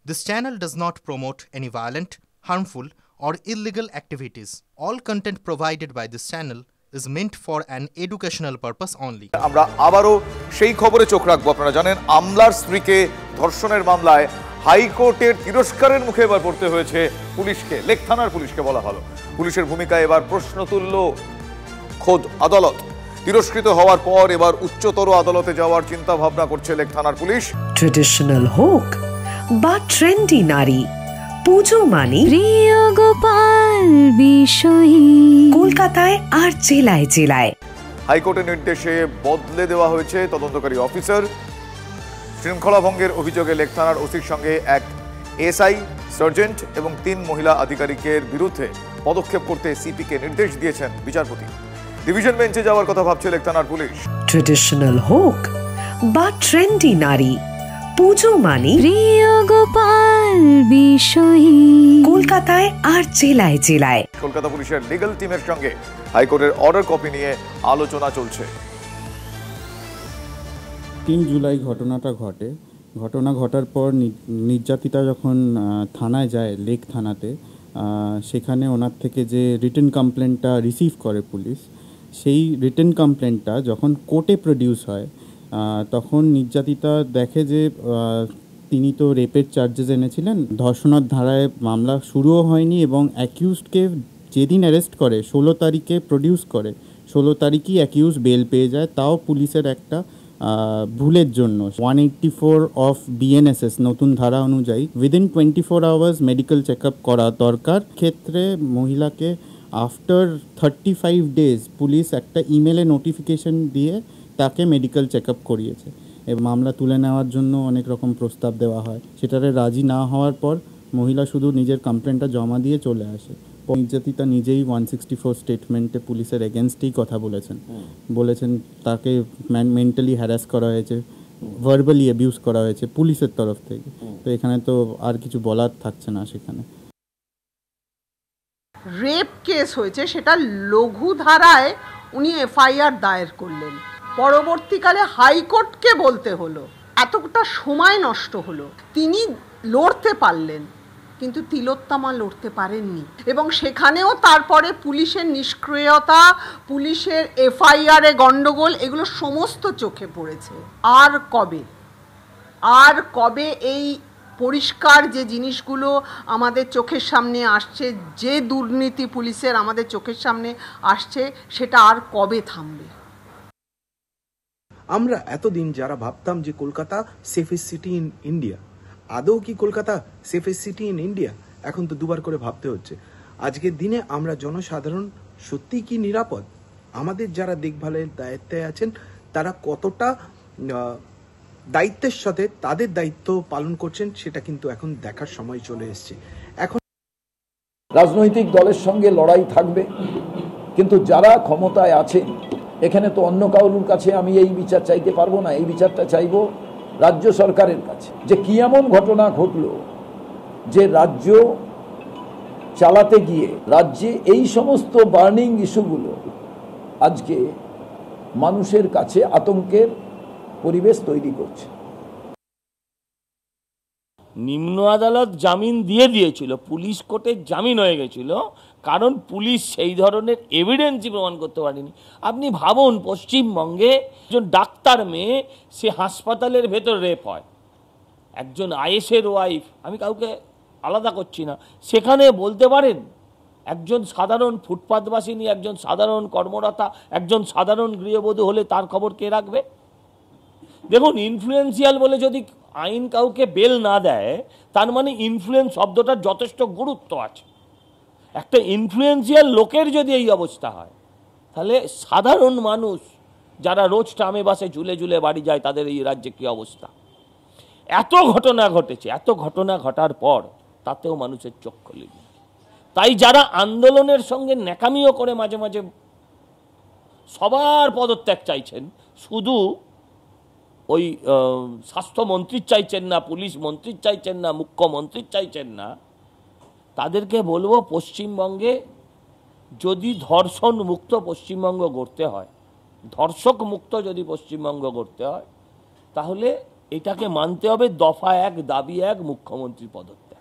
This channel does not promote any violent, harmful, or illegal activities. All content provided by this channel is meant for an educational purpose only. আমরা আবারও সেই খবরে চোখ রাখবো। আপনারা জানেন আমলার স্ত্রীকে ধর্ষণের মামলায় হাইকোর্টের তিরস্কারের মুখে এবার পড়তে হয়েছে পুলিশকে, লেক থানার পুলিশকে বলা হলো। পুলিশের ভূমিকায় এবার প্রশ্ন তুলল খোদ আদালত। তিরস্কৃত হওয়ার পর এবার উচ্চতর আদালতে যাওয়ার চিন্তা ভাবনা করছে লেক থানার পুলিশ। ট্রেডিশনাল হোক বা ট্রেন্ডি নারী, পুজো মানি প্রিয় গোপাল বিষয়ী কলকাতায় আর জেলায় জেলায়। হাইকোর্টের নির্দেশে বদলে দেওয়া হয়েছে তদন্তকারী অফিসার। শৃঙ্খলা ভঙ্গের অভিযোগে লেক থানার ওসির সঙ্গে এক এসআই, সার্জেন্ট এবং 3 মহিলা আধিকারিকের বিরুদ্ধে পদক্ষেপ করতে সিপিকে নির্দেশ দিয়েছেন বিচারপতি। ডিভিশন বেঞ্চে যাওয়ার কথা ভাবছে লেক থানার পুলিশ। ট্রেডিশনাল হোক বা ট্রেন্ডি নারী, পুজো মানি প্রিয় গোপাল বিষয়ী কলকাতায় আর জেলায় জেলায়। কলকাতা পুলিশের লিগ্যাল টিমের সঙ্গে হাইকোর্টের অর্ডার কপি নিয়ে আলোচনা চলছে। 3 জুলাই ঘটনাটা ঘটে। ঘটনা ঘটার পর নির্যাতিতা যখন থানায় যায়, লেক থানাতে, সেখানে ওনার থেকে যে রিটেন কমপ্লেনটা রিসিভ করে পুলিশ, সেই রিটেন কমপ্লেনটা যখন কোর্টে প্রডিউস হয়, তখন নির্যাতিতা দেখে যে তিনি তো রেপের চার্জেস এনেছিলেন, ধর্ষণের ধারায় মামলা শুরুও হয়নি এবং অ্যাকিউজডকে যেদিন অ্যারেস্ট করে 16 তারিখে প্রডিউস করে, 16 তারিখই অ্যাকিউজ বেল পেয়ে যায়। তাও পুলিশের একটা ভুলের জন্য 184 অফ বিএনএসএস নতুন ধারা অনুযায়ী within 24 hours medical check up করা দরকার। ক্ষেত্রে মহিলাকে আফটার 35 ডেজ পুলিশ একটা ইমেলে নোটিফিকেশন দিয়ে তাকে মেডিকেল চেক আপ করিয়েছে। এ মামলা তুলে নেওয়ার জন্য অনেক রকম প্রস্তাব দেওয়া হয়, সেটারে রাজি না হওয়ার পর মহিলা শুধু নিজের কমপ্লেনটা জমা দিয়ে চলে আসে। নির্যাতিতা নিজেই 164 স্টেটমেন্টে পুলিশের এগেনস্টেই কথা বলেছেন তাকে মেন্টালি হ্যারাস করা হয়েছে, ভার্বালি অ্যাবিউজ করা হয়েছে পুলিশের তরফ থেকে। তো এখানে তো আর কিছু বলার থাকছে না। সেখানে রেপ কেস হয়েছে, সেটা লঘু ধারায় উনি এফআইআর দায়ের করলেন। পরবর্তীকালে হাইকোর্টকে বলতে হলো, এতটা সময় নষ্ট হলো। তিনি লড়তে পারলেন কিন্তু তিলোত্তমা লড়তে পারেননি, এবং সেখানেও তারপরে পুলিশের নিষ্ক্রিয়তা, পুলিশের এফআইআরে গন্ডগোল, এগুলো সমস্ত চোখে পড়েছে। আর কবে এই পরিষ্কার যে জিনিসগুলো আমাদের চোখের সামনে আসছে, যে দুর্নীতি পুলিশের আমাদের চোখের সামনে আসছে, সেটা আর কবে থামবে? আমরা এতদিন যারা ভাবতাম যে Kolkata safest city in India, আদৌ কি Kolkata safest city in India? এখন তো দুবার করে ভাবতে হচ্ছে। আজকের দিনে আমরা জনসাধারণ সত্যি কি নিরাপদ? আমাদের যারা দেখভালের দায়িত্বে আছেন তারা কতটা দায়িত্বের সাথে তাদের দায়িত্ব পালন করছেন, সেটা কিন্তু এখন দেখার সময় চলে এসেছে। এখন রাজনৈতিক দলের সঙ্গে লড়াই থাকবে, কিন্তু যারা ক্ষমতায় আছেন, এখানে তো অন্য কারোর কাছে আমি এই বিচার চাইতে পারবো না। এই বিচারটা চাইবো রাজ্য সরকারের কাছে, যে কি এমন ঘটনা ঘটলো যে রাজ্য চালাতে গিয়ে রাজ্যে এই সমস্ত বার্নিং ইস্যুগুলো আজকে মানুষের কাছে আতঙ্কের পরিবেশ তৈরি করছে। নিম্ন আদালত জামিন দিয়েছিল, পুলিশ কোর্টের জামিন হয়ে গেছিল, কারণ পুলিশ সেই ধরনের এভিডেন্সই প্রমাণ করতে পারেনি। আপনি ভাবুন, পশ্চিমবঙ্গে একজন ডাক্তার মেয়ে, সে হাসপাতালের ভেতর রেপ হয়, একজন আইএসের ওয়াইফ, আমি কাউকে আলাদা করছি না, সেখানে বলতে পারেন একজন সাধারণ ফুটপাথবাসিনী, একজন সাধারণ কর্মরতা, একজন সাধারণ গৃহবধূ হলে তার খবর কে রাখবে? দেখুন, ইনফ্লুয়েন্সিয়াল বলে যদি আইন কাউকে বেল না দেয়, তার মানে ইনফ্লুয়েন্স শব্দটার যথেষ্ট গুরুত্ব আছে। একটা ইনফ্লুয়েন্সিয়াল লোকের যদি এই অবস্থা হয়, তাহলে সাধারণ মানুষ যারা রোজ ট্রামে বাসে ঝুলে ঝুলে বাড়ি যায়, তাদের এই রাজ্যে কী অবস্থা? এত ঘটনা ঘটেছে, এত ঘটনা ঘটার পর তাতেও মানুষের চোখ খোলেনি। তাই যারা আন্দোলনের সঙ্গে ন্যাকামিও করে মাঝে মাঝে সবার পদত্যাগ চাইছেন, শুধু ওই স্বাস্থ্যমন্ত্রীর চাইছেন না, পুলিশ মন্ত্রীর চাইছেন না, মুখ্যমন্ত্রীর চাইছেন না, তাদেরকে বলবো, পশ্চিমবঙ্গে যদি ধর্ষণ মুক্ত পশ্চিমবঙ্গ গড়তে হয়, ধর্ষক মুক্ত যদি পশ্চিমবঙ্গ গড়তে হয়, তাহলে এটাকে মানতে হবে দফা 1 দাবি 1 মুখ্যমন্ত্রী পদত্যাগ।